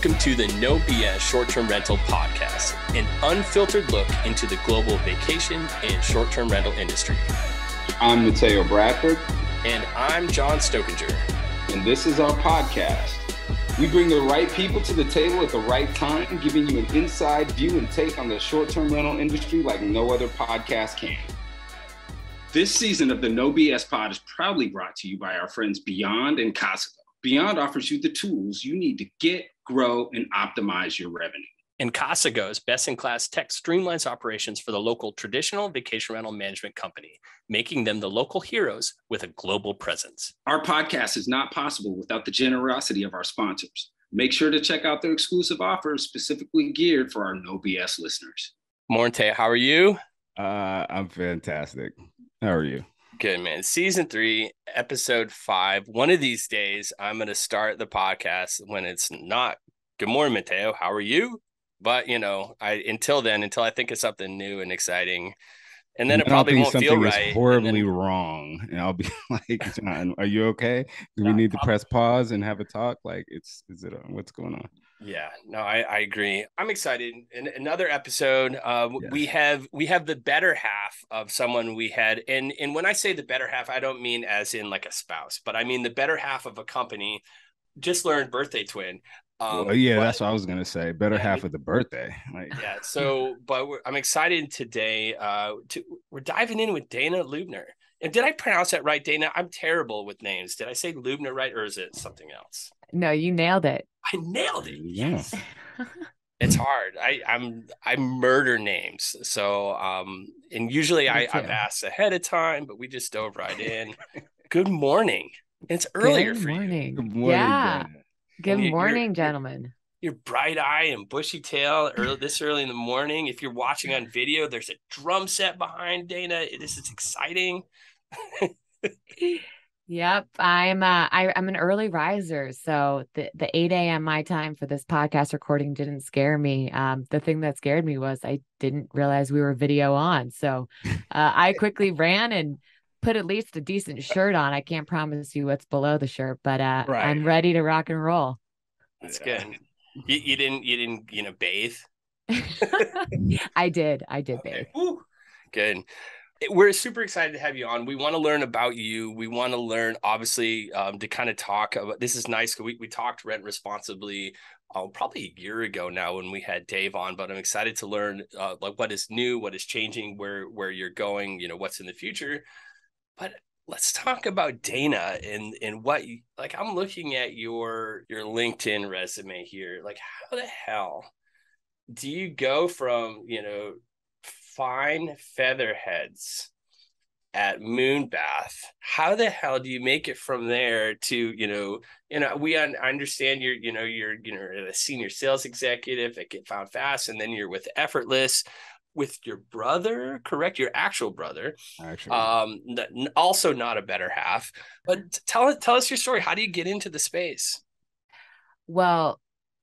Welcome to the No BS Short-Term Rental Podcast, an unfiltered look into the global vacation and short-term rental industry. I'm Mateo Bradford. And I'm John Stokinger. And this is our podcast. We bring the right people to the table at the right time, giving you an inside view and take on the short-term rental industry like no other podcast can. This season of the No BS Pod is proudly brought to you by our friends Beyond and Casago. Beyond offers you the tools you need to get, grow, and optimize your revenue. And Casago's best-in-class tech streamlines operations for the local traditional vacation rental management company, making them the local heroes with a global presence. Our podcast is not possible without the generosity of our sponsors. Make sure to check out their exclusive offers specifically geared for our No BS listeners. Morte, how are you? I'm fantastic. How are you? Good, man. Season 3, episode 5. One of these days, I'm going to start the podcast when it's not, good morning, Mateo. How are you? But, until I think of something new and exciting, and then it probably won't feel right. Is horribly wrong. And I'll be like, John, are you okay? Do we need to press pause and have a talk? Like, what's going on? Yeah, no, I agree. I'm excited. In another episode, we have the better half of someone we had. And when I say the better half, I don't mean as in like a spouse, but I mean the better half of a company. Just learned birthday twin. That's what I was gonna say. Better half of the birthday. I'm excited today. We're diving in with Dana Lubner. And did I pronounce that right, Dana? I'm terrible with names. Did I say Lubner right, or is it something else? No, you nailed it. I nailed it. Yes. It's hard. I murder names. So and usually I've asked ahead of time, but we just dove right in. Good morning. It's earlier for you. Good morning, yeah. Dana. Good morning, gentlemen. Your bright eye and bushy tail this early in the morning. If you're watching on video, there's a drum set behind Dana. This is exciting. Yep, I'm an early riser, so the 8 a.m. my time for this podcast recording didn't scare me. The thing that scared me was I didn't realize we were video on, so I quickly ran and put at least a decent shirt on. I can't promise you what's below the shirt, but right. I'm ready to rock and roll. That's good. You didn't bathe? I did bathe. Ooh, good. We're super excited to have you on. We want to learn about you. We want to learn, obviously, to kind of talk about, this is nice. We talked Rent Responsibly probably a year ago now when we had Dave on, but I'm excited to learn like what is new, what is changing, where you're going, what's in the future. But let's talk about Dana and what you, like, I'm looking at your LinkedIn resume here. Like, how the hell do you go from, fine featherheads at Moonbath? How the hell do you make it from there to, I understand you're a senior sales executive at Get Found Fast, and then you're with Effortless with your brother, correct? Your actual brother. Actually. Also not a better half, but tell us your story. How do you get into the space? Well,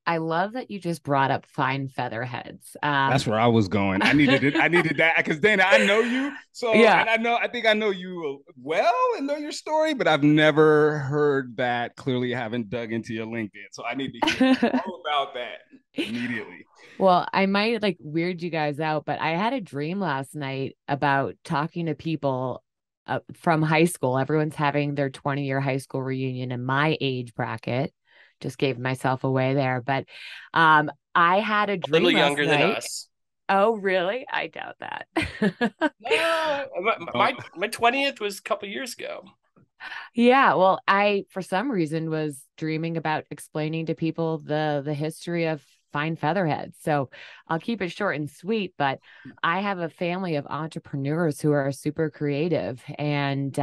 I love that you just brought up fine featherheads. That's where I was going. I needed it. I needed that because Dana, I know you. So yeah. And I think I know you well and know your story, but I've never heard that. Clearly, I haven't dug into your LinkedIn. So I need to hear all about that immediately. Well, I might weird you guys out, but I had a dream last night about talking to people from high school. Everyone's having their 20-year high school reunion in my age bracket. Just gave myself away there, but I had a dream. A little younger than us. Oh, really? I doubt that. No, my 20th was a couple years ago. Yeah, well, I for some reason was dreaming about explaining to people the history of fine featherheads. So I'll keep it short and sweet, but I have a family of entrepreneurs who are super creative, and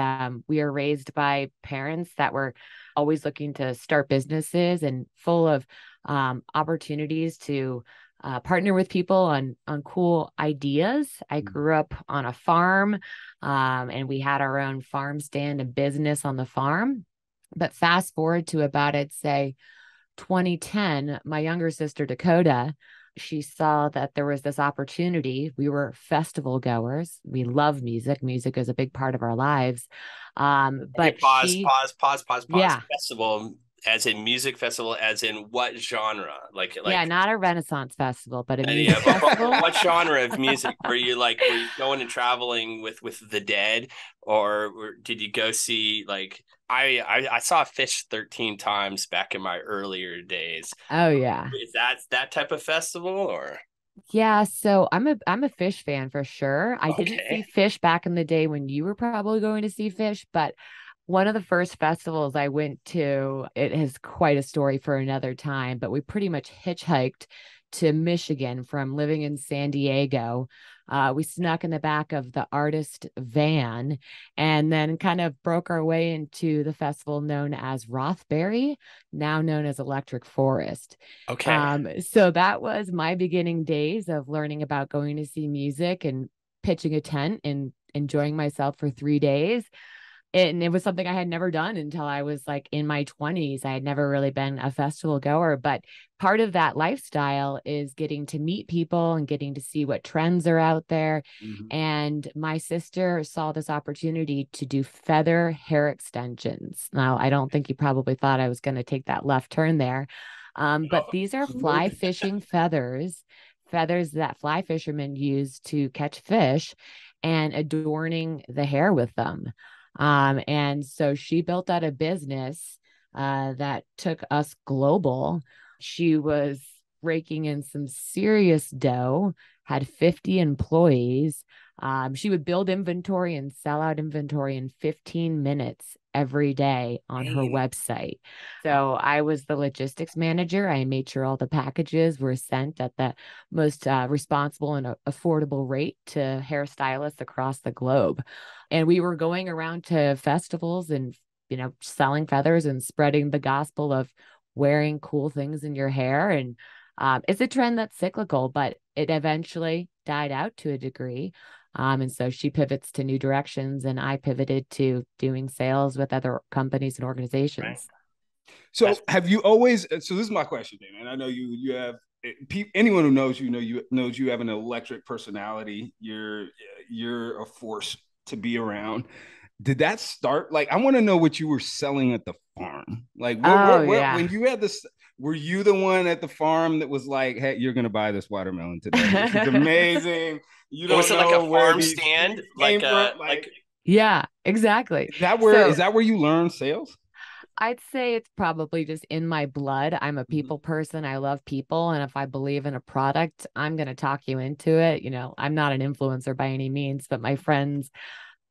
we are raised by parents that were always looking to start businesses and full of opportunities to partner with people on cool ideas. I grew up on a farm, and we had our own farm stand and business on the farm. But fast forward to about, I'd say, 2010, my younger sister, Dakota, she saw that there was this opportunity. We were festival goers. We love music. Music is a big part of our lives. But pause. Yeah. Festival. as in music festival, as in what genre? Like Yeah, not a Renaissance festival, but a music yeah, but festival. what genre of music were you going and traveling with the Dead, or did you go see like I saw Fish 13 times back in my earlier days. Oh yeah. Is that type of festival or Yeah, so I'm a Fish fan for sure. I didn't see okay? Fish back in the day when you were probably going to see Fish, but one of the first festivals I went to, it has quite a story for another time, but we pretty much hitchhiked to Michigan from living in San Diego. We snuck in the back of the artist van and then kind of broke our way into the festival known as Rothbury, now known as Electric Forest. Okay. So that was my beginning days of learning about going to see music and pitching a tent and enjoying myself for 3 days. And it was something I had never done until I was like in my 20s. I had never really been a festival goer, but part of that lifestyle is getting to meet people and getting to see what trends are out there. Mhm. And my sister saw this opportunity to do feather hair extensions. Now, I don't think you probably thought I was going to take that left turn there. But these are fly fishing feathers, feathers that fly fishermen use to catch fish and adorning the hair with them. And so she built out a business that took us global. She was raking in some serious dough, had 50 employees. She would build inventory and sell out inventory in 15 minutes every day on her website. So I was the logistics manager. I made sure all the packages were sent at the most responsible and affordable rate to hairstylists across the globe. And we were going around to festivals and, selling feathers and spreading the gospel of wearing cool things in your hair. And it's a trend that's cyclical, but it eventually died out to a degree. And so she pivots to new directions, and I pivoted to doing sales with other companies and organizations. Right. So have you always? So this is my question, Dan, and I know you have anyone who knows knows you have an electric personality. You're a force to be around. Did that start? Like, I want to know what you were selling at the farm. Like, where when you had this, were you the one at the farm that was like, "Hey, you're gonna buy this watermelon today. This is amazing." You don't was it know like a where farm these stand, came like from. like yeah, exactly. Is that where you learn sales? I'd say it's probably just in my blood. I'm a people person. I love people. And if I believe in a product, I'm going to talk you into it. I'm not an influencer by any means, but my friends,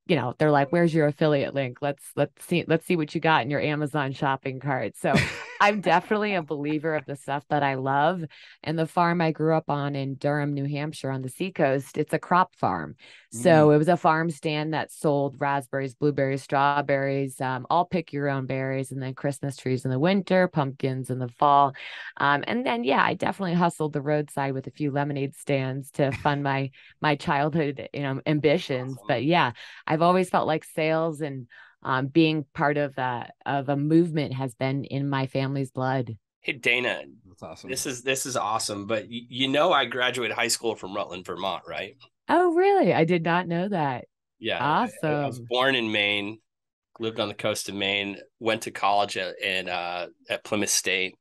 they're like, where's your affiliate link? Let's see what you got in your Amazon shopping cart. So I'm definitely a believer of the stuff that I love. And the farm I grew up on in Durham, New Hampshire on the seacoast, it's a crop farm. So it was a farm stand that sold raspberries, blueberries, strawberries, all pick your own berries, and then Christmas trees in the winter, pumpkins in the fall. And then, yeah, I definitely hustled the roadside with a few lemonade stands to fund my childhood, ambitions. awesome. But yeah, I've always felt like sales and being part of a movement has been in my family's blood. Hey Dana, That's awesome. this is awesome. But I graduated high school from Rutland, Vermont, right? Oh, really? I did not know that. Yeah, I was Awesome. born in Maine, lived on the coast of Maine, went to college at Plymouth State,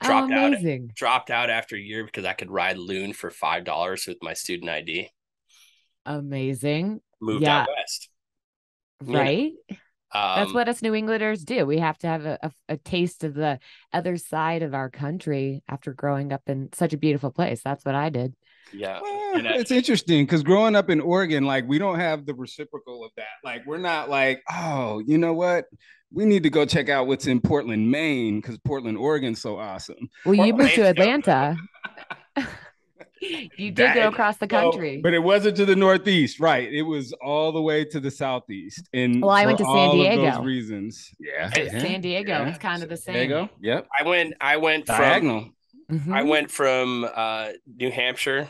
Oh, dropped out amazing. dropped out after a year because I could ride loon for $5 with my student ID. Amazing. Moved out Yeah, west. You know, right? That's what us New Englanders do. We have to have a taste of the other side of our country after growing up in such a beautiful place. That's what I did. yeah. Well, it's interesting because growing up in Oregon, like we don't have the reciprocal of that. Like we're not like, oh, you know what? We need to go check out what's in Portland, Maine, because Portland, Oregon's so awesome. Well, you moved to Maine's dope. Atlanta. You did go across the country. But it wasn't to the Northeast, right? It was all the way to the Southeast. And Well, I went for to San all of those Diego. reasons. Yeah. San Diego, it's kind of the same. Diego. Yep. I went Diagonal. I went from New Hampshire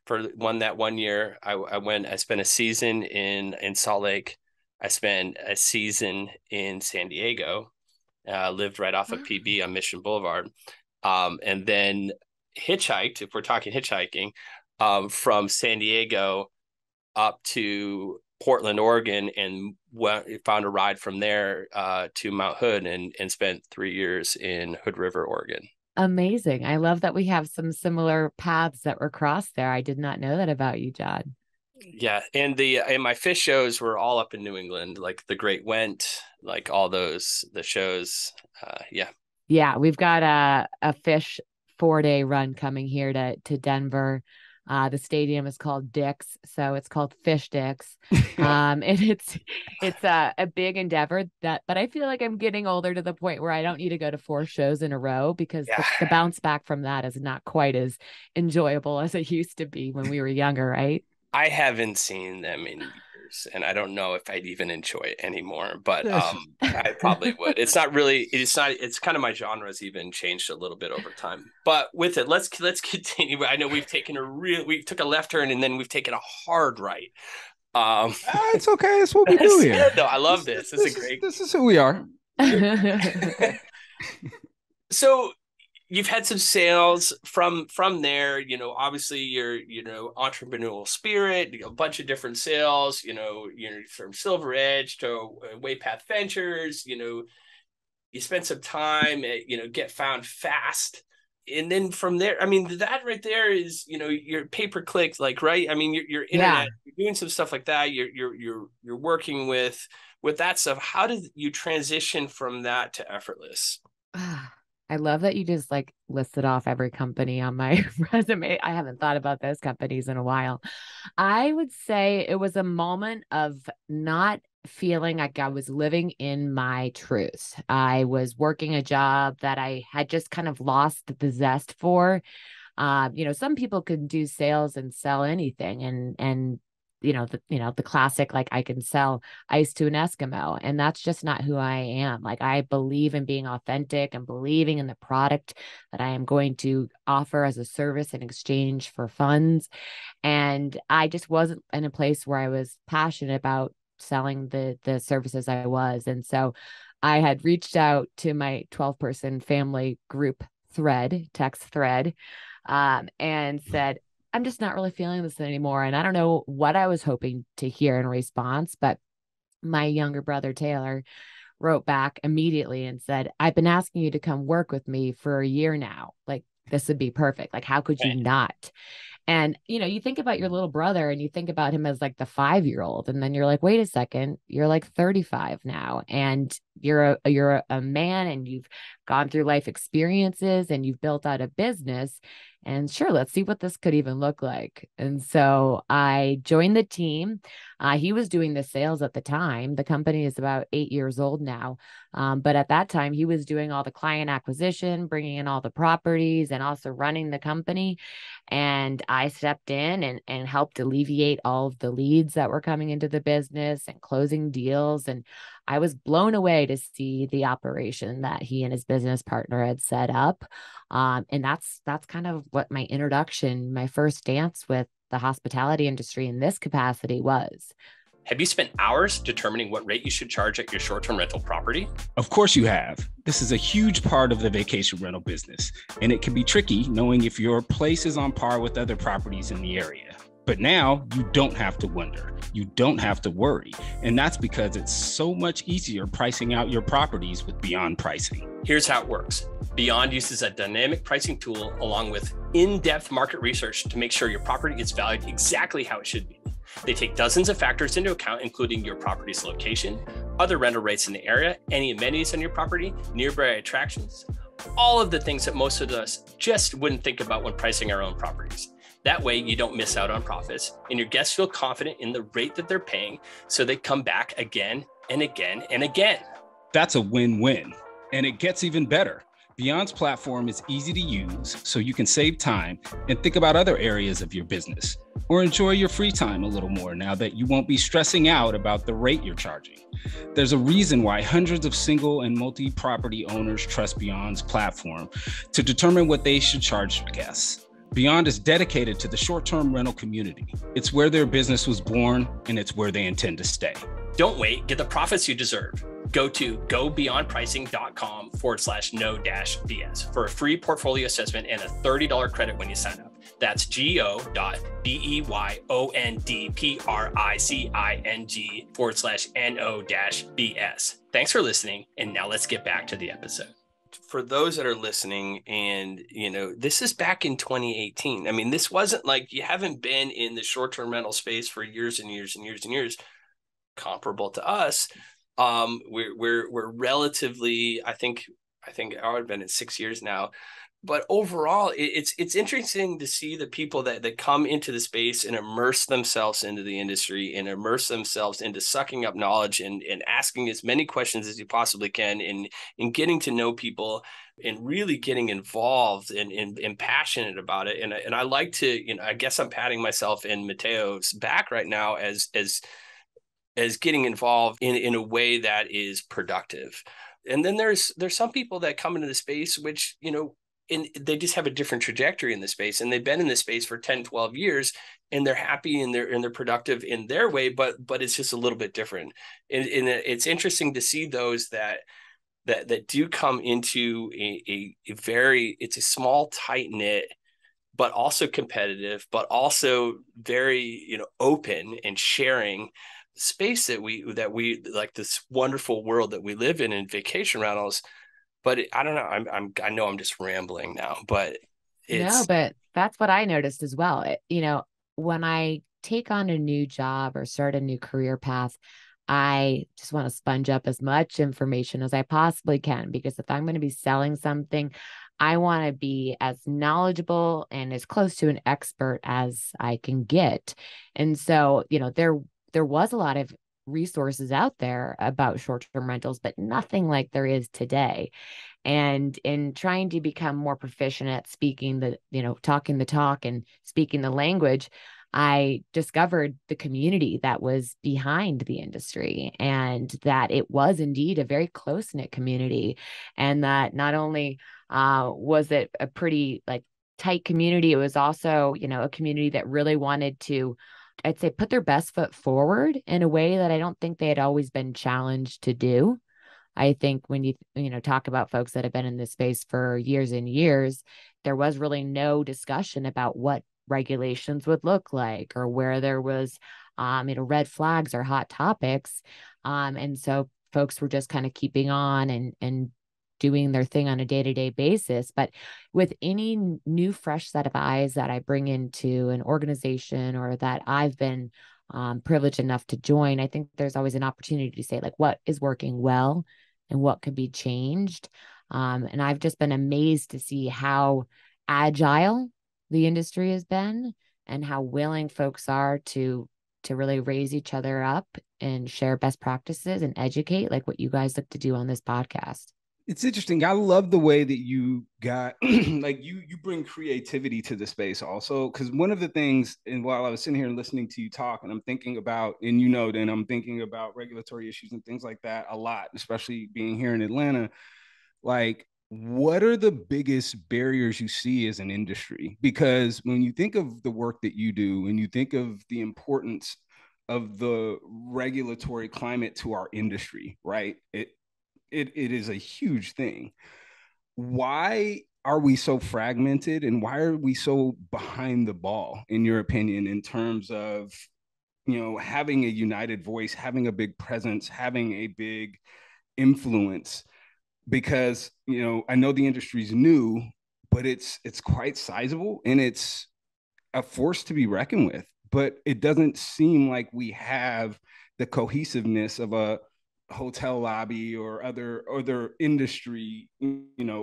for that one year. I spent a season in Salt Lake. I spent a season in San Diego. Lived right off of PB on Mission Boulevard. And then hitchhiked, if we're talking hitchhiking, from San Diego up to Portland, Oregon, and found a ride from there to Mount Hood and spent 3 years in Hood River, Oregon. Amazing. I love that we have some similar paths that were crossed there. I did not know that about you, John. Yeah. And my fish shows were all up in New England, like the Great Went, like all the shows. Yeah. Yeah. We've got a fish 4-day run coming here to Denver. The stadium is called Dick's, so it's called Fish Dick's. And it's a big endeavor but I feel like I'm getting older to the point where I don't need to go to 4 shows in a row because the bounce back from that is not quite as enjoyable as it used to be when we were younger, right? I haven't seen them in years, and I don't know if I'd even enjoy it anymore, but I probably would. It's kind of my genre's even changed a little bit over time. But with it, let's continue. I know we took a left turn and then we've taken a hard right. It's okay. That's what we do here. No, I love this. This is who we are. So you've had some sales from there, obviously your, entrepreneurial spirit, a bunch of different sales, you're from Silver Edge to Waypath Ventures, you spent some time at, Get Found Fast. And then from there, I mean, that right there is, your pay-per-click, like, right. I mean, your internet, you're doing some stuff like that. You're working with that stuff. How did you transition from that to effortless? I love that you just like listed off every company on my resume. I haven't thought about those companies in a while. I would say it was a moment of not feeling like I was living in my truth. I was working a job that I had just kind of lost the zest for. Some people can do sales and sell anything and the classic, like I can sell ice to an Eskimo, and that's just not who I am. Like I believe in being authentic and believing in the product that I am going to offer as a service in exchange for funds. And I just wasn't in a place where I was passionate about selling the services I was. And so I had reached out to my 12-person family group text thread, and said, I'm just not really feeling this anymore. And I don't know what I was hoping to hear in response, but my younger brother, Taylor, wrote back immediately and said, I've been asking you to come work with me for a year now. Like, this would be perfect. Like, how could you not? And, you think about your little brother and you think about him as like the 5-year-old. And then you're like, wait a second, you're like 35 now. And you're a man and you've gone through life experiences and you've built out a business. And sure, let's see what this could even look like. And so I joined the team. He was doing the sales at the time. The company is about 8 years old now. But at that time, he was doing all the client acquisition, bringing in all the properties, and also running the company. And I stepped in and helped alleviate all of the leads that were coming into the business and closing deals. And I was blown away to see the operation that he and his business partner had set up. And that's kind of what my introduction, my first dance with the hospitality industry in this capacity was. Have you spent hours determining what rate you should charge at your short-term rental property? Of course you have. This is a huge part of the vacation rental business, and it can be tricky knowing if your place is on par with other properties in the area. But now you don't have to wonder. You don't have to worry. And that's because it's so much easier pricing out your properties with Beyond Pricing. Here's how it works. Beyond uses a dynamic pricing tool along with in-depth market research to make sure your property gets valued exactly how it should be. They take dozens of factors into account, including your property's location, other rental rates in the area, any amenities on your property, nearby attractions, all of the things that most of us just wouldn't think about when pricing our own properties. That way you don't miss out on profits and your guests feel confident in the rate that they're paying, so they come back again and again and again. That's a win-win. And it gets even better. Beyond's platform is easy to use, so you can save time and think about other areas of your business, or enjoy your free time a little more now that you won't be stressing out about the rate you're charging. There's a reason why hundreds of single and multi-property owners trust Beyond's platform to determine what they should charge their guests. Beyond is dedicated to the short-term rental community. It's where their business was born, and it's where they intend to stay. Don't wait, get the profits you deserve. Go to gobeyondpricing.com/no-BS for a free portfolio assessment and a $30 credit when you sign up. That's go.beyondpricing/NO-BS. Thanks for listening. And now let's get back to the episode. For those that are listening, and this is back in 2018. I mean, this wasn't like you haven't been in the short-term rental space for years and years and years and years. Comparable to us, we're relatively. I think I've been in 6 years now. But overall, it's interesting to see the people that come into the space and immerse themselves into the industry and immerse themselves into sucking up knowledge and asking as many questions as you possibly can and getting to know people and really getting involved and passionate about it. And I like to, I guess I'm patting myself and Mateo's back right now as getting involved in a way that is productive. And then there's some people that come into the space, which, and they just have a different trajectory in the space, and they've been in this space for 10, 12 years, and they're happy and they're productive in their way, but it's just a little bit different. And it's interesting to see those that do come into a very, it's a small, tight knit, but also competitive, but also very, open and sharing space that we like, this wonderful world that we live in vacation rentals. But I don't know. I know I'm just rambling now, but but that's what I noticed as well. When I take on a new job or start a new career path, I just want to sponge up as much information as I possibly can, because if I'm going to be selling something, I want to be as knowledgeable and as close to an expert as I can get. And so, there was a lot of resources out there about short-term rentals, but nothing like there is today. And in trying to become more proficient at speaking talking the talk and speaking the language, I discovered the community that was behind the industry, and that it was indeed a very close-knit community. And that not only was it a pretty tight community, it was also, a community that really wanted to, I'd say, put their best foot forward in a way that I don't think they had always been challenged to do. I think when you talk about folks that have been in this space for years and years, there was really no discussion about what regulations would look like, or where there was, red flags or hot topics. And so folks were just kind of keeping on and doing their thing on a day-to-day basis. But with any new fresh set of eyes that I bring into an organization, or that I've been privileged enough to join, I think there's always an opportunity to say, what is working well and what could be changed. And I've just been amazed to see how agile the industry has been, and how willing folks are to really raise each other up and share best practices and educate, like what you guys look to do on this podcast. It's interesting. I love the way that you got you bring creativity to the space also. Because one of the things, and while I was sitting here listening to you talk, and I'm thinking about, and then I'm thinking about regulatory issues and things like that a lot, especially being here in Atlanta. What are the biggest barriers you see as an industry? Because when you think of the work that you do, and you think of the importance of the regulatory climate to our industry, right? It is a huge thing. Why are we so fragmented, and why are we so behind the ball, in your opinion, in terms of, having a united voice, having a big presence, having a big influence? Because, I know the industry's new, but it's quite sizable, and it's a force to be reckoned with. But it doesn't seem like we have the cohesiveness of a hotel lobby or other industry,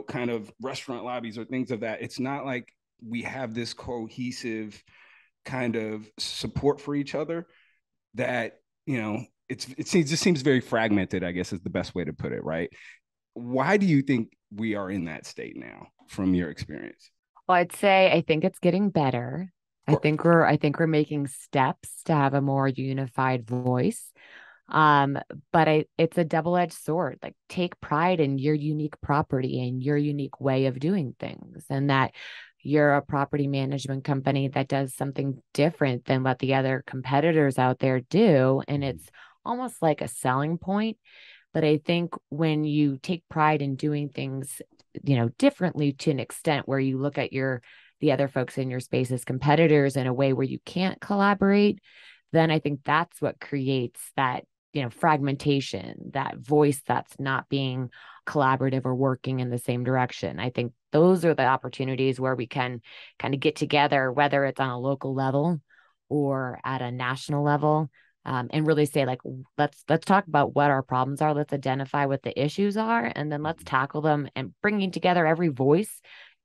kind of restaurant lobbies or things of that. It's not like we have this cohesive kind of support for each other that, it just seems very fragmented, I guess is the best way to put it, right? Why do you think we are in that state now, from your experience? Well, I'd say I think it's getting better. I think we're making steps to have a more unified voice. But it's a double-edged sword. Take pride in your unique property and your unique way of doing things, and that you're a property management company that does something different than what the other competitors out there do. And it's almost like a selling point. But I think when you take pride in doing things, differently, to an extent where you look at your the other folks in your space as competitors in a way where you can't collaborate, then I think that's what creates that, fragmentation, that voice that's not being collaborative or working in the same direction. I think those are the opportunities where we can kind of get together, whether it's on a local level or at a national level, and really say, like, let's talk about what our problems are. Let's identify what the issues are, and then let's tackle them, and bringing together every voice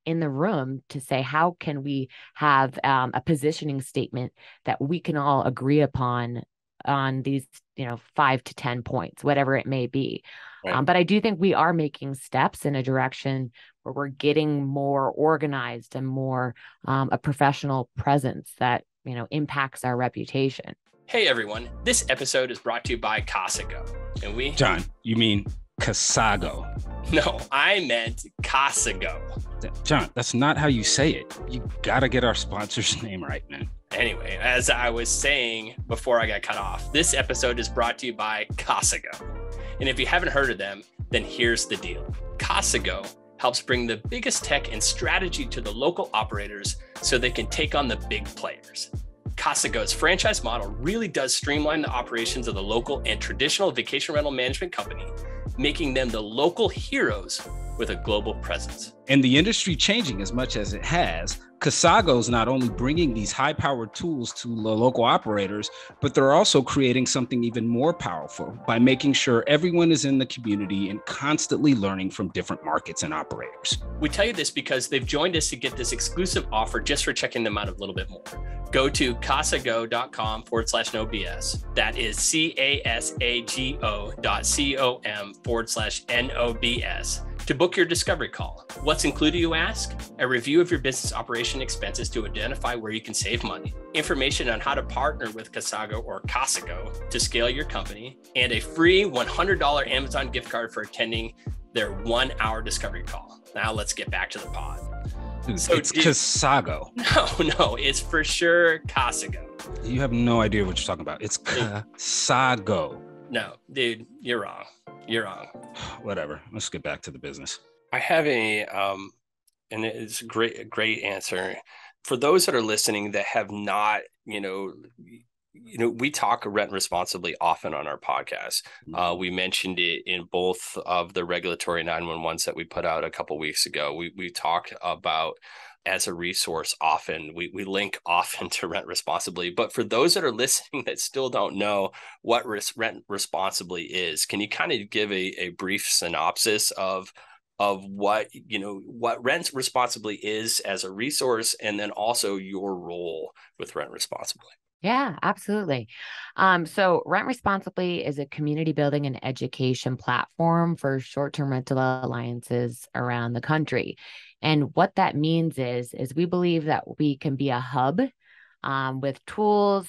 in the room to say, how can we have a positioning statement that we can all agree upon on these, 5 to 10 points, whatever it may be. Right. But I do think we are making steps in a direction where we're getting more organized and more a professional presence that, impacts our reputation. Hey everyone, this episode is brought to you by Casago. And John, you mean Casago? No, I meant Casago. John, that's not how you say it. You gotta get our sponsor's name right, man. Anyway, as I was saying before I got cut off, this episode is brought to you by Casago. And if you haven't heard of them, then here's the deal. Casago helps bring the biggest tech and strategy to the local operators so they can take on the big players. Casago's franchise model really does streamline the operations of the local and traditional vacation rental management company, making them the local heroes with a global presence. And the industry changing as much as it has, Casago's not only bringing these high-powered tools to the local operators, but they're also creating something even more powerful by making sure everyone is in the community and constantly learning from different markets and operators. We tell you this because they've joined us to get this exclusive offer just for checking them out a little bit more. Go to casago.com/NOBS. That is casago.com/NOBS to book your discovery call. What's included, you ask? A review of your business operation expenses to identify where you can save money, information on how to partner with Casago or Casago to scale your company, and a free $100 Amazon gift card for attending their 1-hour discovery call. Now let's get back to the pod. So it's Casago. No, it's for sure Casago. You have no idea what you're talking about. It's Casago. No, dude, you're wrong. You're wrong. Whatever. Let's get back to the business. I have and it's a great answer. For those that are listening that have not, we talk rent responsibly often on our podcast. We mentioned it in both of the regulatory 911s that we put out a couple of weeks ago. We talk about as a resource often. We link often to Rent Responsibly. But for those that are listening that still don't know what Rent Responsibly is, can you kind of give a brief synopsis of what Rent Responsibly is as a resource, and then also your role with Rent Responsibly? Yeah, absolutely. So Rent Responsibly is a community building and education platform for short-term rental alliances around the country. And what that means is we believe that we can be a hub with tools,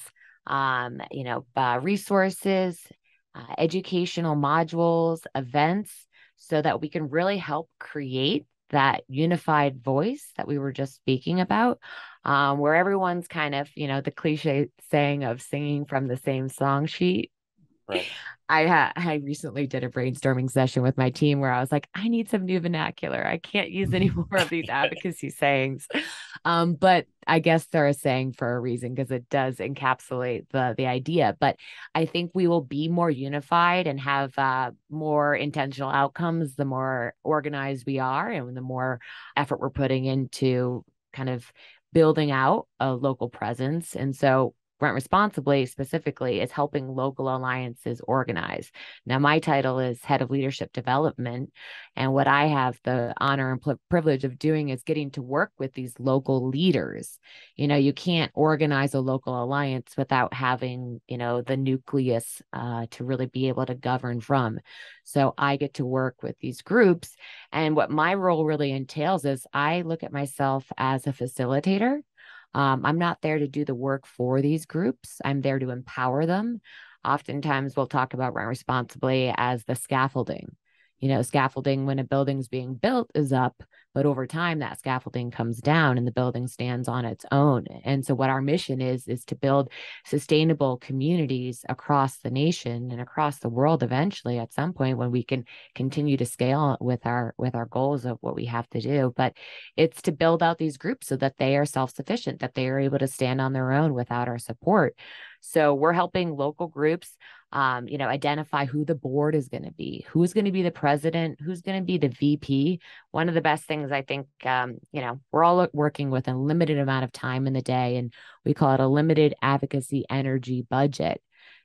resources, educational modules, events, so that we can really help create that unified voice that we were just speaking about, where everyone's kind of, the cliche saying of singing from the same song sheet. Right. I recently did a brainstorming session with my team where I was like, I need some new vernacular. I can't use any more of these advocacy sayings. But I guess they're a saying for a reason, because it does encapsulate the idea. But I think we will be more unified and have more intentional outcomes the more organized we are, and the more effort we're putting into kind of building out a local presence. And so Rent Responsibly specifically is helping local alliances organize. Now, my title is Head of Leadership Development, and what I have the honor and privilege of doing is getting to work with these local leaders. You can't organize a local alliance without having, the nucleus to really be able to govern from. So I get to work with these groups, and what my role really entails is I look at myself as a facilitator. I'm not there to do the work for these groups. I'm there to empower them. Oftentimes we'll talk about Rent Responsibly as the scaffolding. scaffolding when a building's being built is up, but over time that scaffolding comes down and the building stands on its own. And so what our mission is to build sustainable communities across the nation and across the world eventually at some point when we can continue to scale with our goals of what we have to do. But it's to build out these groups so that they are self-sufficient, that they are able to stand on their own without our support. So we're helping local groups identify who the board is going to be, who's going to be the president, who's going to be the VP. One of the best things I think, we're all working with a limited amount of time in the day, and we call it a limited advocacy energy budget.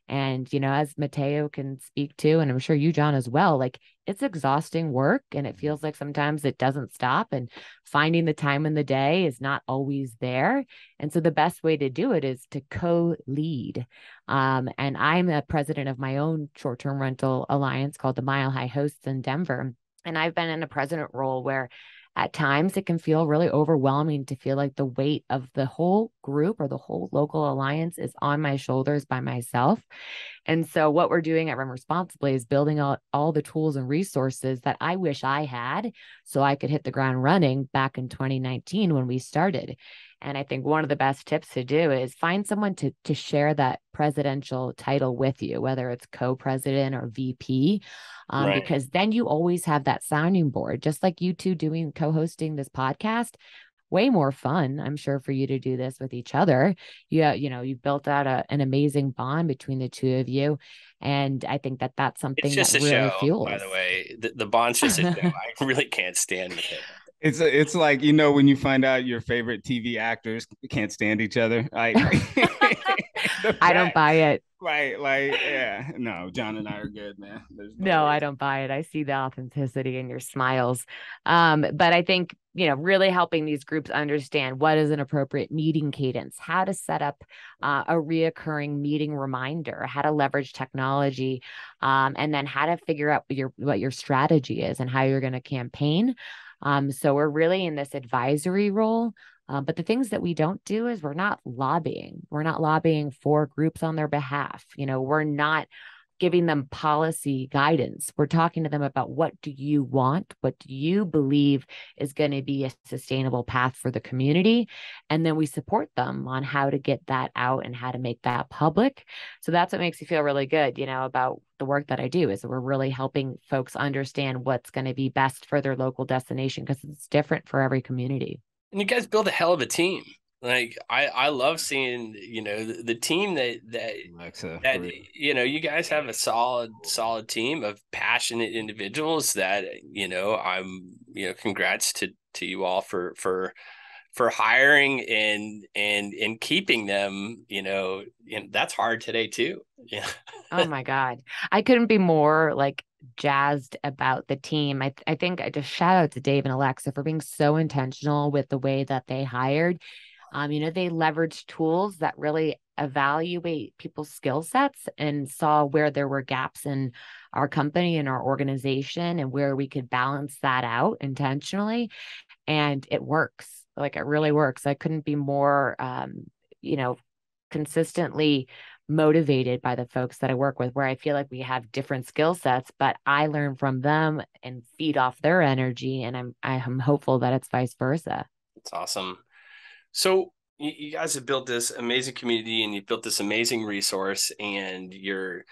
And, as Mateo can speak to, and I'm sure you, John, as well, like it's exhausting work and it feels like sometimes it doesn't stop, and finding the time in the day is not always there. And so the best way to do it is to co-lead. And I'm a president of my own short-term rental alliance called the Mile High Hosts in Denver. And I've been in a president role where at times it can feel really overwhelming to feel like the weight of the whole group or the whole local alliance is on my shoulders by myself. And so what we're doing at Rent Responsibly is building out all the tools and resources that I wish I had so I could hit the ground running back in 2019 when we started. And I think one of the best tips to do is find someone to share that presidential title with you, whether it's co-president or VP, Right. because then you always have that sounding board, just like you two doing co-hosting this podcast. Way more fun, I'm sure, for you to do this with each other. You've built out an amazing bond between the two of you. And I think that that's something It's just that a really show, fuels. by the way. The bond's just a show. I really can't stand it. It's like, when you find out your favorite TV actors can't stand each other. Like, I don't buy it. Right. Like, yeah, no, John and I are good, man. No, I don't buy it. I see the authenticity in your smiles. But I think, really helping these groups understand what is an appropriate meeting cadence, how to set up a reoccurring meeting reminder, how to leverage technology, and then how to figure out what your strategy is and how you're going to campaign. So we're really in this advisory role. But the things that we don't do is we're not lobbying. We're not lobbying for groups on their behalf. We're not giving them policy guidance. We're talking to them about what do you want? What do you believe is going to be a sustainable path for the community? And then we support them on how to get that out and how to make that public. So that's what makes me feel really good, about the work that I do, is we're really helping folks understand what's going to be best for their local destination, because it's different for every community. And you guys build a hell of a team. Like I love seeing, the team that you guys have a solid team of passionate individuals that, congrats to you all for hiring and keeping them, and that's hard today too. Yeah. Oh my God. I couldn't be more jazzed about the team. I think I just shout out to Dave and Alexa for being so intentional with the way that they hired. They leveraged tools that really evaluate people's skill sets and saw where there were gaps in our company and our organization and where we could balance that out intentionally. And it works. It really works. I couldn't be more, consistently motivated by the folks that I work with, where I feel like we have different skill sets, but I learn from them and feed off their energy. And I'm hopeful that it's vice versa. It's awesome. So you guys have built this amazing community and you've built this amazing resource, and you're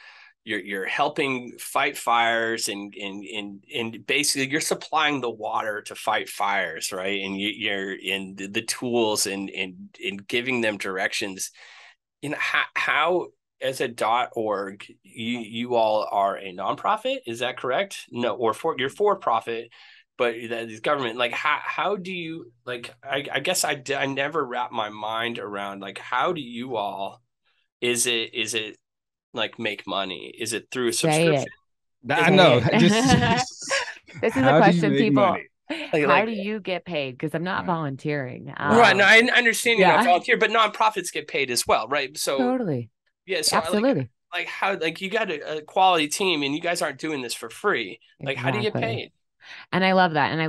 helping fight fires and basically you're supplying the water to fight fires, right? And you're in the tools and giving them directions. How as a .org, you all are a nonprofit, is that correct? No, or you're for profit, but that is government. How do you I guess I never wrap my mind around how do you all, is it make money? Is it through a subscription? I know. This is a question people. How do you get paid? Because I'm not volunteering. Right. No, I understand you're not volunteer, but nonprofits get paid as well, right? So totally. Yeah. So absolutely. How you got a quality team and you guys aren't doing this for free. Exactly. How do you get paid? And I love that. And I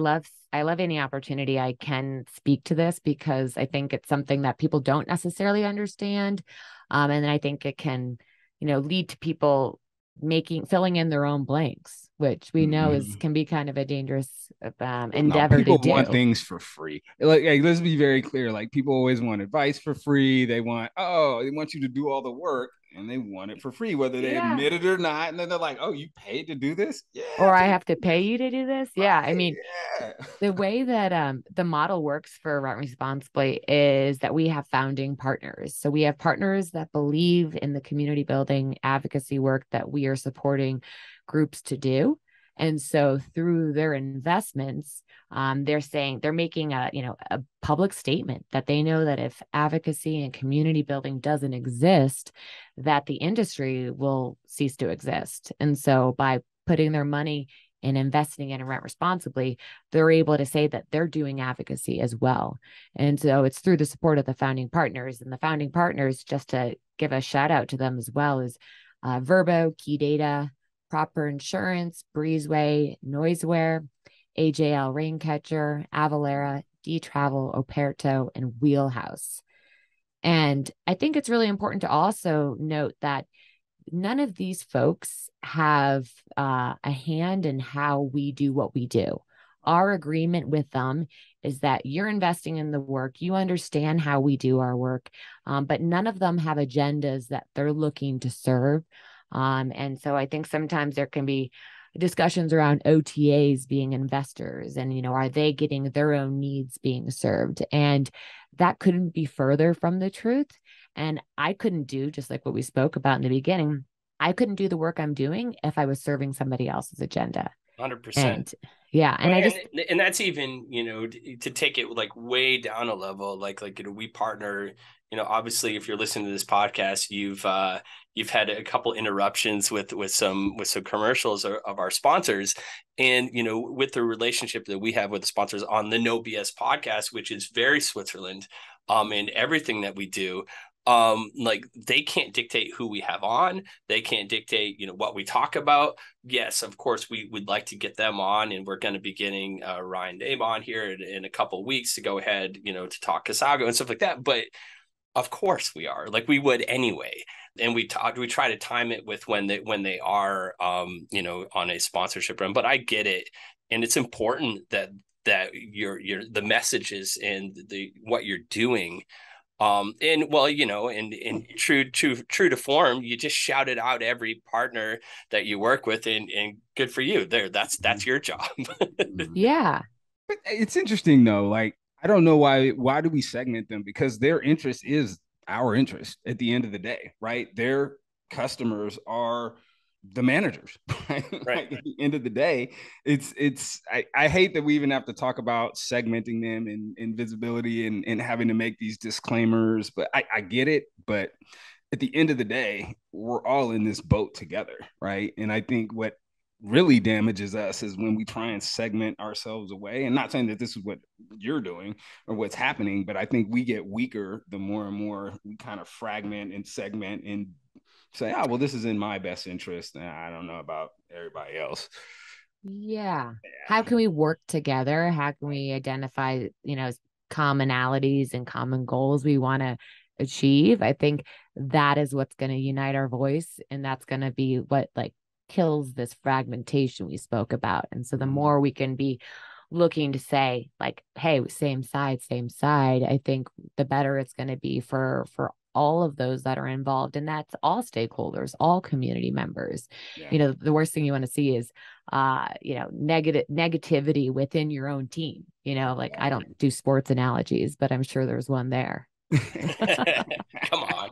love any opportunity I can speak to this, because I think it's something that people don't necessarily understand. And I think it can, lead to people filling in their own blanks. which we know Mhm. can be kind of a dangerous Well, no, endeavor to people want do. things for free. Like, let's be very clear. Like, people always want advice for free. They want you to do all the work, and they want it for free, whether they Yeah. admit it or not. And then they're like, "Oh, you paid to do this? Yeah, Or I I paid have to to do pay this." you to do this. Yeah. I Right? mean, Yeah. the way that the model works for Rent Responsibly is that we have founding partners. So we have partners that believe in the community building advocacy work that we are supporting groups to do. And so through their investments, they're making a public statement that they know that if advocacy and community building doesn't exist, that the industry will cease to exist. And so by putting their money and investing in Rent Responsibly, they're able to say that they're doing advocacy as well. And so it's through the support of the founding partners. And the founding partners, just to give a shout out to them as well, is Verbo, Key Data, Proper Insurance, Breezeway, Noiseware, AJL Raincatcher, Avalera, D Travel, Operto, and Wheelhouse. And I think it's really important to also note that none of these folks have a hand in how we do what we do. Our agreement with them is that you're investing in the work, you understand how we do our work, but none of them have agendas that they're looking to serve. And so I think sometimes there can be discussions around OTAs being investors and, are they getting their own needs being served? And that couldn't be further from the truth. And I couldn't do, just like what we spoke about in the beginning, I couldn't do the work I'm doing if I was serving somebody else's agenda. 100%. And yeah, and Well, I just and that's even, to take it like way down a level, like we partner, obviously if you're listening to this podcast, you've had a couple interruptions with some commercials of our sponsors, and with the relationship that we have with the sponsors on the No BS podcast, which is very Switzerland, in everything that we do. Like they can't dictate who we have on. They can't dictate, what we talk about. Yes, of course, we would like to get them on, and we're going to be getting Ryan Dave on here in a couple of weeks to go ahead, to talk Casago and stuff like that. But of course, we are like we would anyway, and we try to time it with when they are, on a sponsorship run. But I get it, and it's important that your the messages and the what you're doing. And well, in true to form, you just shouted out every partner that you work with, and good for you. There, that's your job. yeah. But it's interesting though. Like, I don't know why do we segment them? Because their interest is our interest at the end of the day, right? Their customers are the managers, right? Right. Like, at the end of the day, I hate that we even have to talk about segmenting them and visibility and having to make these disclaimers, but I get it. But at the end of the day, we're all in this boat together, right? And I think what really damages us is when we try and segment ourselves away. And not saying that this is what you're doing or what's happening, but I think we get weaker the more and more we kind of fragment and segment and say, oh, well, this is in my best interest. And I don't know about everybody else. Yeah. How can we work together? How can we identify, commonalities and common goals we want to achieve? I think that is what's going to unite our voice. And that's going to be what kills this fragmentation we spoke about. And so the more we can be looking to say like, hey, same side, I think the better it's going to be for all of those that are involved. And that's all stakeholders, all community members. Yeah. The worst thing you want to see is negativity within your own team. I don't do sports analogies, but I'm sure there's one there. Come on.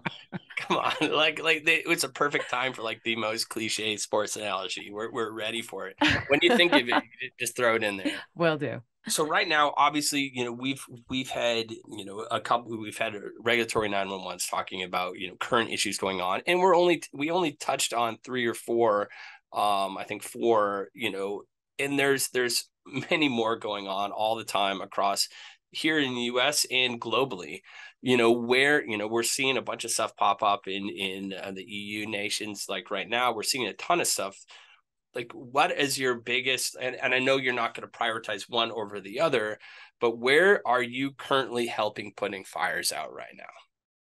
It's a perfect time for like the most cliche sports analogy. We're ready for it. When you think of it, just throw it in there. Will do. So right now, obviously, we've had, we've had regulatory 911s talking about, current issues going on, and we only touched on 3 or 4, I think 4, and there's many more going on all the time across here in the US and globally, where, we're seeing a bunch of stuff pop up in the EU nations. Like right now, we're seeing a ton of stuff. Like, what is your biggest, and I know you're not going to prioritize one over the other, but where are you currently helping putting fires out right now?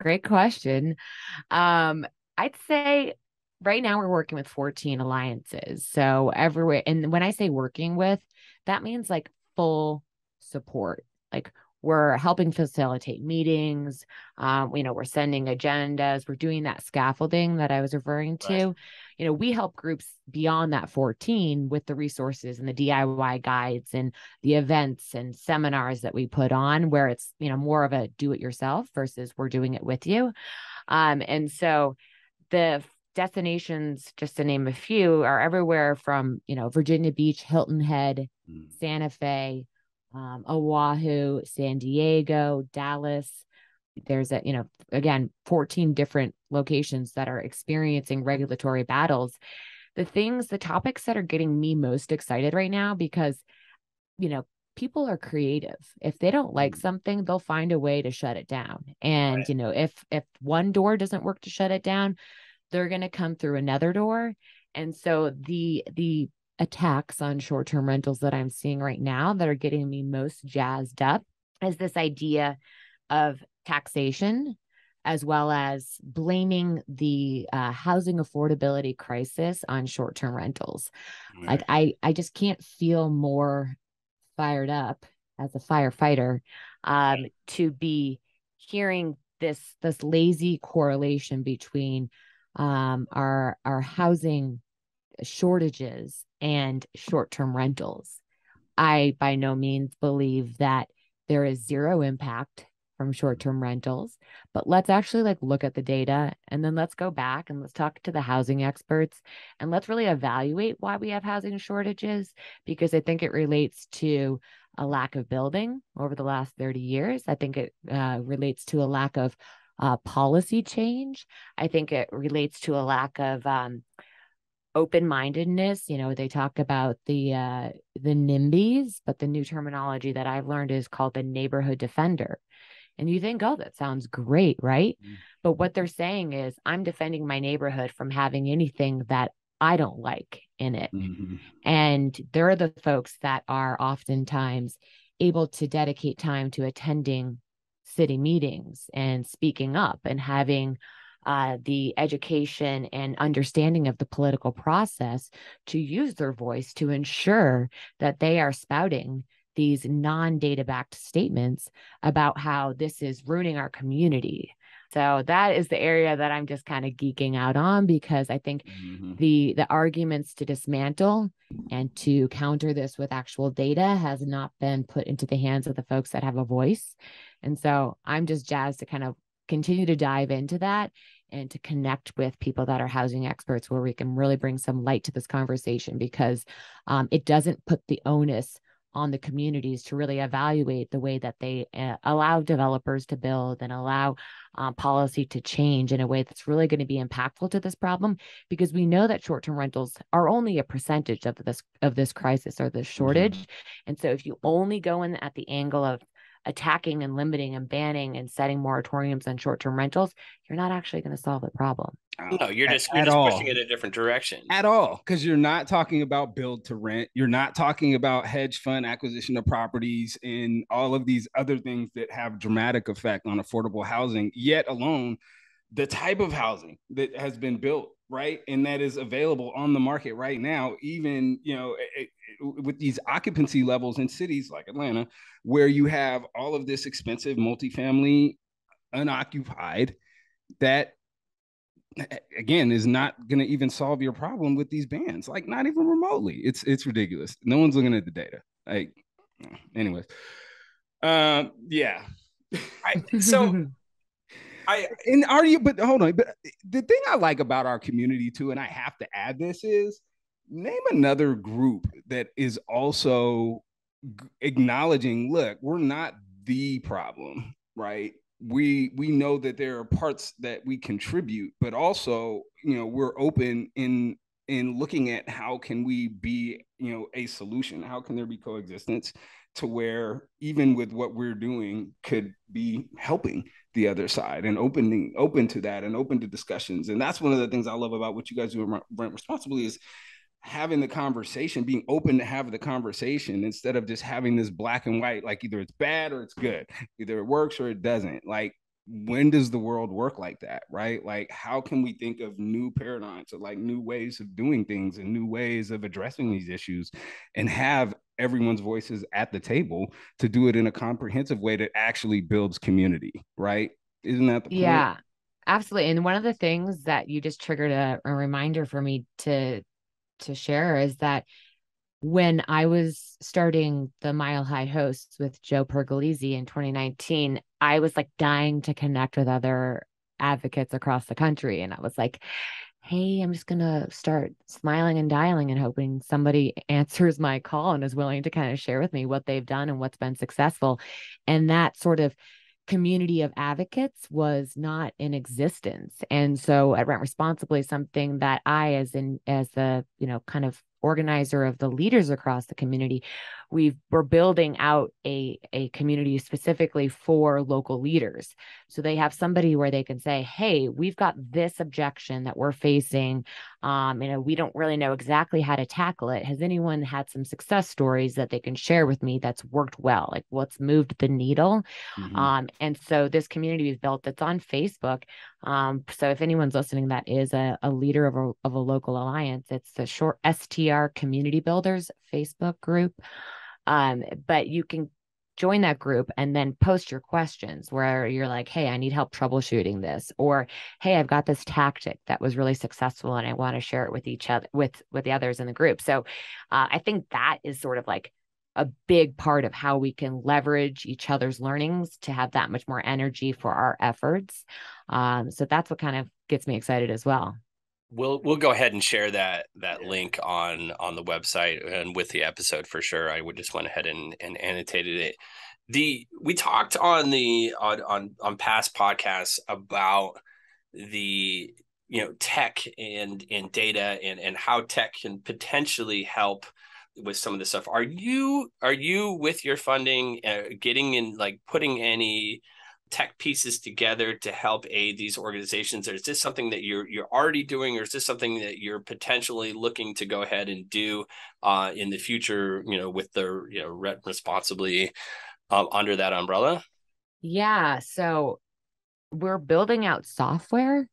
Great question. I'd say right now we're working with 14 alliances. So everywhere. And when I say working with, that means like full support. Like we're helping facilitate meetings. We're sending agendas. We're doing that scaffolding that I was referring to. Right. We help groups beyond that 14 with the resources and the DIY guides and the events and seminars that we put on, where it's, more of a do it yourself versus we're doing it with you. And so the destinations, just to name a few, are everywhere from, Virginia Beach, Hilton Head, Santa Fe, Oahu, San Diego, Dallas. There's again, 14 different locations that are experiencing regulatory battles. The topics that are getting me most excited right now, because, people are creative. If they don't like something, they'll find a way to shut it down. And, Right. If one door doesn't work to shut it down, they're going to come through another door. And so the attacks on short-term rentals that I'm seeing right now that are getting me most jazzed up is this idea of taxation, as well as blaming the housing affordability crisis on short-term rentals. Right. Like I just can't feel more fired up as a firefighter to be hearing this lazy correlation between our housing shortages and short-term rentals. I by no means believe that there is zero impact from short-term rentals, but let's actually look at the data, and then let's go back and let's talk to the housing experts, and let's really evaluate why we have housing shortages, because I think it relates to a lack of building over the last 30 years. I think it relates to a lack of policy change. I think it relates to a lack of open-mindedness. They talk about the NIMBYs, but the new terminology that I've learned is called the neighborhood defender. And you think, oh, that sounds great, right? But what they're saying is, I'm defending my neighborhood from having anything that I don't like in it. And they're the folks that are oftentimes able to dedicate time to attending city meetings and speaking up and having the education and understanding of the political process to use their voice to ensure that they are spouting these non-data backed statements about how this is ruining our community. So that is the area that I'm just kind of geeking out on, because I think the arguments to dismantle and to counter this with actual data has not been put into the hands of the folks that have a voice. And so I'm just jazzed to kind of continue to dive into that and to connect with people that are housing experts, where we can really bring some light to this conversation, because it doesn't put the onus on the communities to really evaluate the way that they allow developers to build and allow policy to change in a way that's really going to be impactful to this problem, because we know that short-term rentals are only a percentage of this crisis or this shortage. And so if you only go in at the angle of attacking and limiting and banning and setting moratoriums on short-term rentals, you're not actually going to solve the problem. No, you're just pushing it a different direction. At all, because you're not talking about build to rent. You're not talking about hedge fund acquisition of properties and all of these other things that have dramatic effect on affordable housing, yet alone the type of housing that has been built, right? And that is available on the market right now, even, with these occupancy levels in cities like Atlanta, where you have all of this expensive multifamily unoccupied that, again, is not going to even solve your problem with these bans, like not even remotely. It's ridiculous. No one's looking at the data. Anyways. Yeah. But hold on. But the thing I like about our community too, and I have to add this, is name another group that is also acknowledging, look, we're not the problem, right? We know that there are parts that we contribute, but also, we're open in looking at how can we be, a solution? How can there be coexistence to where even with what we're doing could be helping the other side, and open to that and open to discussions. And that's one of the things I love about what you guys do at Rent Responsibly, is having the conversation, being open to have the conversation, instead of just having this black and white, like either it's bad or it's good, either it works or it doesn't. Like, when does the world work like that, right? Like, how can we think of new paradigms or like new ways of doing things and new ways of addressing these issues and have everyone's voices at the table to do it in a comprehensive way that actually builds community, right? Isn't that the point? Yeah, absolutely. And one of the things that you just triggered a reminder for me to share is that when I was starting the Mile High Hosts with Joe Pergolesi in 2019, I was like dying to connect with other advocates across the country. And I was like, hey, I'm just going to start smiling and dialing and hoping somebody answers my call and is willing to kind of share with me what they've done and what's been successful. And that sort of community of advocates was not in existence. And so at Rent Responsibly, something that I, as the, kind of organizer of the leaders across the community, we're building out a community specifically for local leaders. So they have somebody where they can say, hey, we've got this objection that we're facing. We don't really know exactly how to tackle it. Has anyone had some success stories that they can share with me that's worked well? Like, what's moved the needle? And so this community we've built that's on Facebook. So if anyone's listening that is a leader of a local alliance, it's the short STR Community Builders Facebook group. But you can join that group and then post your questions where you're like, hey, I need help troubleshooting this, or hey, I've got this tactic that was really successful and I want to share it with each other, with the others in the group. So I think that is sort of like a big part of how we can leverage each other's learnings to have that much more energy for our efforts. So that's what kind of gets me excited as well. We'll go ahead and share that link on the website and with the episode for sure. I would just went ahead and annotated it. We talked on past podcasts about the tech and data and how tech can potentially help with some of this stuff. Are you with your funding getting in, like, putting any tech pieces together to help aid these organizations, or is this something that you're already doing, or is this something that you're potentially looking to go ahead and do in the future, with the Rent Responsibly under that umbrella? Yeah, so we're building out software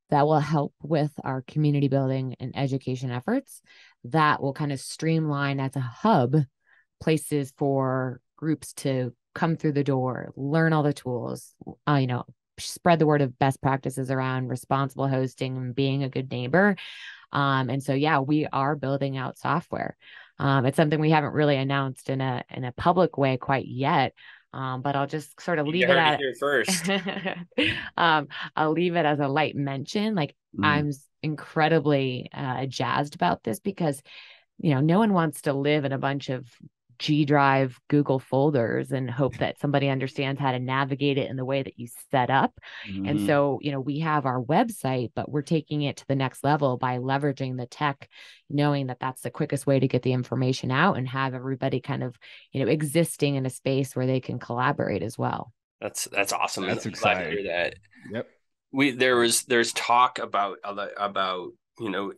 that will help with our community building and education efforts, that will kind of streamline as a hub places for groups to come through the door, learn all the tools, spread the word of best practices around responsible hosting and being a good neighbor. And so, yeah, we are building out software. It's something we haven't really announced in a public way quite yet. But I'll just sort of leave it at here first. I'll leave it as a light mention. Like, I'm incredibly jazzed about this because, no one wants to live in a bunch of G Drive Google folders and hope that somebody understands how to navigate it in the way that you set up. And so, we have our website, but we're taking it to the next level by leveraging the tech, knowing that that's the quickest way to get the information out and have everybody kind of, existing in a space where they can collaborate as well. That's awesome. That's exciting. Glad to hear that. Yep. There's talk about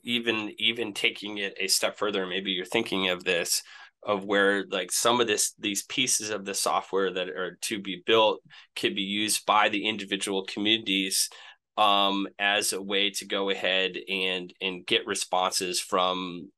even taking it a step further. Maybe you're thinking of this, of where, like, some of these pieces of the software that are to be built could be used by the individual communities as a way to go ahead and get responses from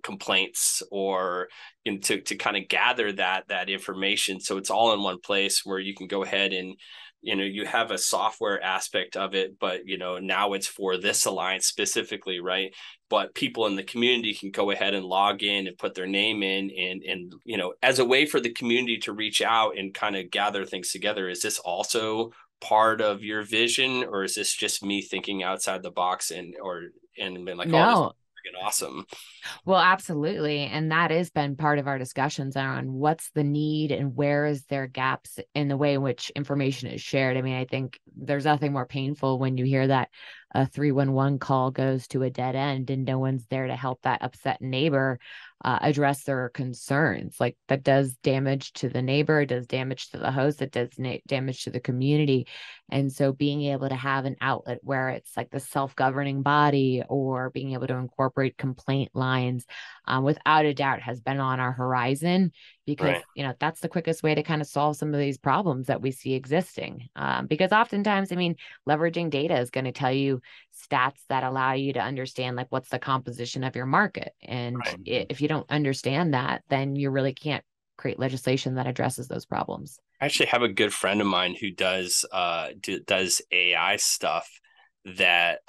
complaints, or to kind of gather that information, so it's all in one place where you can go ahead and you have a software aspect of it, but now it's for this alliance specifically, right? But people in the community can go ahead and log in and put their name in, and as a way for the community to reach out and kind of gather things together. Is this also part of your vision, or is this just me thinking outside the box and been like, no. Oh, this is freaking awesome? Well, absolutely. And that has been part of our discussions on what's the need and where is there gaps in the way in which information is shared. I mean, I think there's nothing more painful when you hear that a 311 call goes to a dead end and no one's there to help that upset neighbor. address their concerns. Like that does damage to the neighbor, it does damage to the host, it does damage to the community. And so being able to have an outlet where it's like the self-governing body, or being able to incorporate complaint lines, without a doubt has been on our horizon, because Right. that's the quickest way to kind of solve some of these problems that we see existing. Because oftentimes, I mean, leveraging data is going to tell you stats that allow you to understand like what's the composition of your market. And Right. if you don't understand that, then you really can't create legislation that addresses those problems. I actually have a good friend of mine who does does AI stuff that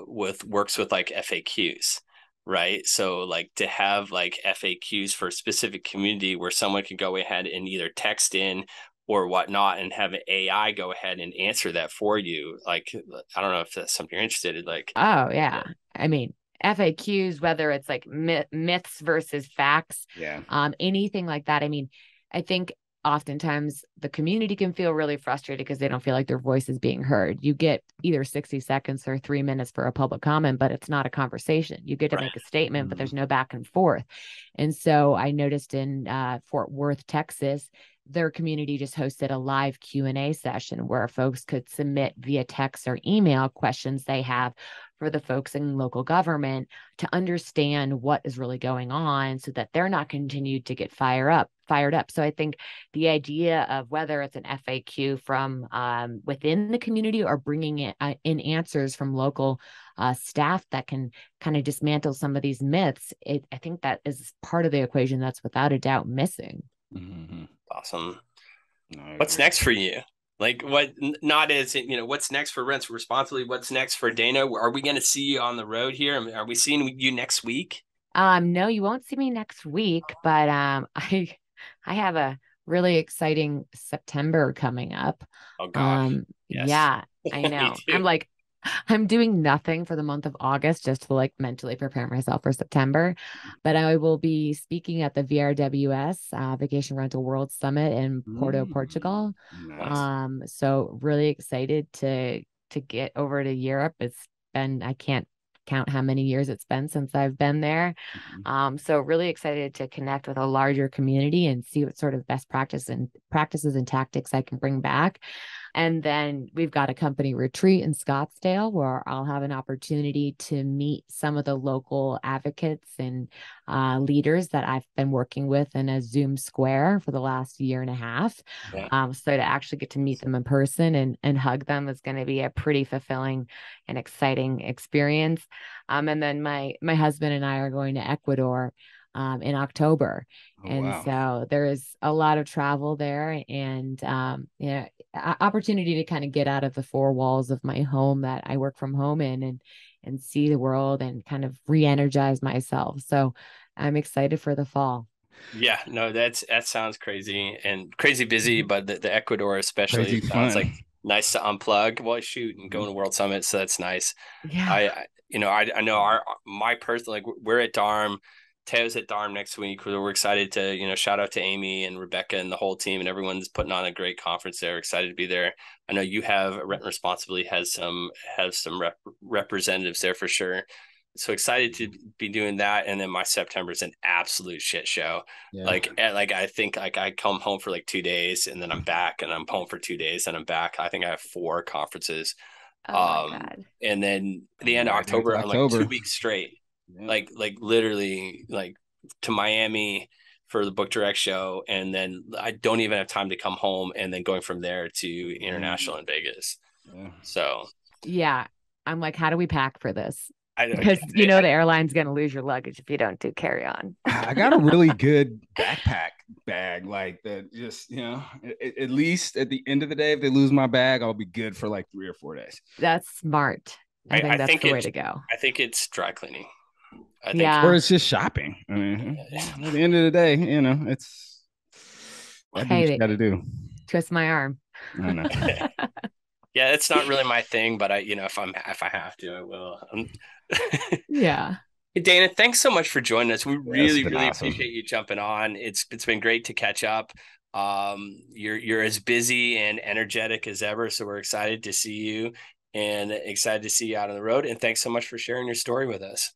works with like FAQs, right? So like to have like FAQs for a specific community where someone can go ahead and either text in or whatnot and have an AI go ahead and answer that for you. Like I don't know if that's something you're interested in. Like, Oh, yeah. I mean, FAQs, whether it's like myths versus facts, Yeah. anything like that. I mean, I think oftentimes the community can feel really frustrated because they don't feel like their voice is being heard. You get either 60 seconds or 3 minutes for a public comment, but it's not a conversation. You get to right. make a statement, but there's no back and forth. And so I noticed in Fort Worth, Texas, their community just hosted a live Q&A session where folks could submit via text or email questions they have for the folks in local government to understand what is really going on, so that they're not continued to get fired up. So I think the idea of whether it's an FAQ from within the community, or bringing in answers from local staff that can kind of dismantle some of these myths, I think that is part of the equation that's without a doubt missing. Mm-hmm. Awesome. No, What's next for you? Like what, not as, what's next for Rent Responsibly? What's next for Dana? Are we going to see you on the road here? I mean, are we seeing you next week? No, you won't see me next week, but I have a really exciting September coming up. Oh gosh. Yes. Yeah, I Me know. too. I'm doing nothing for the month of August just to like mentally prepare myself for September. But I will be speaking at the VRWS Vacation Rental World Summit in Porto, Portugal. Nice. So really excited to get over to Europe. It's been, I can't count how many years it's been since I've been there. So really excited to connect with a larger community and see what sort of best practices and tactics I can bring back. And then we've got a company retreat in Scottsdale where I'll have an opportunity to meet some of the local advocates and leaders that I've been working with in a Zoom square for the last year and a half. Yeah. So to actually get to meet them in person and hug them is going to be a pretty fulfilling and exciting experience. And then my husband and I are going to Ecuador in October. Oh, And wow. so there is a lot of travel there, and opportunity to kind of get out of the four walls of my home that I work from home in, and see the world and kind of re-energize myself. So I'm excited for the fall. Yeah, no, that sounds crazy and crazy busy, but the Ecuador especially Crazy sounds fun. like nice to unplug. Well, shoot, and go to World Summit, so that's nice. Yeah. I know my personal, like we're at Darm, Teo's at Darm next week. We're excited to, shout out to Amy and Rebecca and the whole team, and everyone's putting on a great conference there. Excited to be there. I know you have Rent Responsibly has some representatives there for sure. So excited to be doing that. And then my September is an absolute shit show. Yeah. Like I think like I come home for like 2 days and then I'm back, and I'm home for 2 days and I'm back. I think I have 4 conferences. Oh my God. And then the end of Right into October, I'm like October. 2 weeks straight, Yeah. like literally like to Miami for the Book Direct show. And then I don't even have time to come home, and then going from there to international in Vegas. Yeah. So Yeah. I'm like, how do we pack for this? I don't Because the airline's going to lose your luggage if you don't do carry on. I got a really good backpack bag, like that. Just at least at the end of the day, if they lose my bag, I'll be good for like 3 or 4 days. That's smart. I think that's the way to go. I think it's dry cleaning. I think, Yeah. Or it's just shopping. I mean, at the end of the day, it's gotta do what you got to do. Twist my arm. I know. Yeah, it's not really my thing, but if I have to, I will. Yeah. Hey, Dana, thanks so much for joining us. We really, really awesome. appreciate you jumping on. It's been great to catch up. You're as busy and energetic as ever, so we're excited to see you and excited to see you out on the road. And thanks so much for sharing your story with us.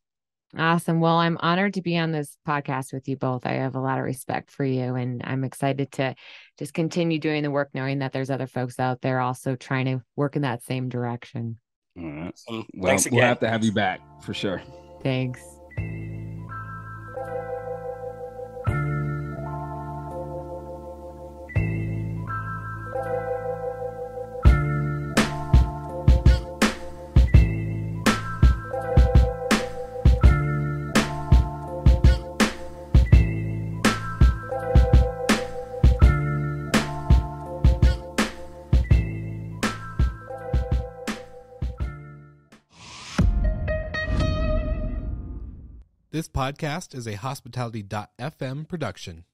Awesome. Well, I'm honored to be on this podcast with you both. I have a lot of respect for you, and I'm excited to just continue doing the work, knowing that there's other folks out there also trying to work in that same direction. All right. Well, Thanks again. We'll have to have you back for sure. Thanks. This podcast is a Hospitality.fm production.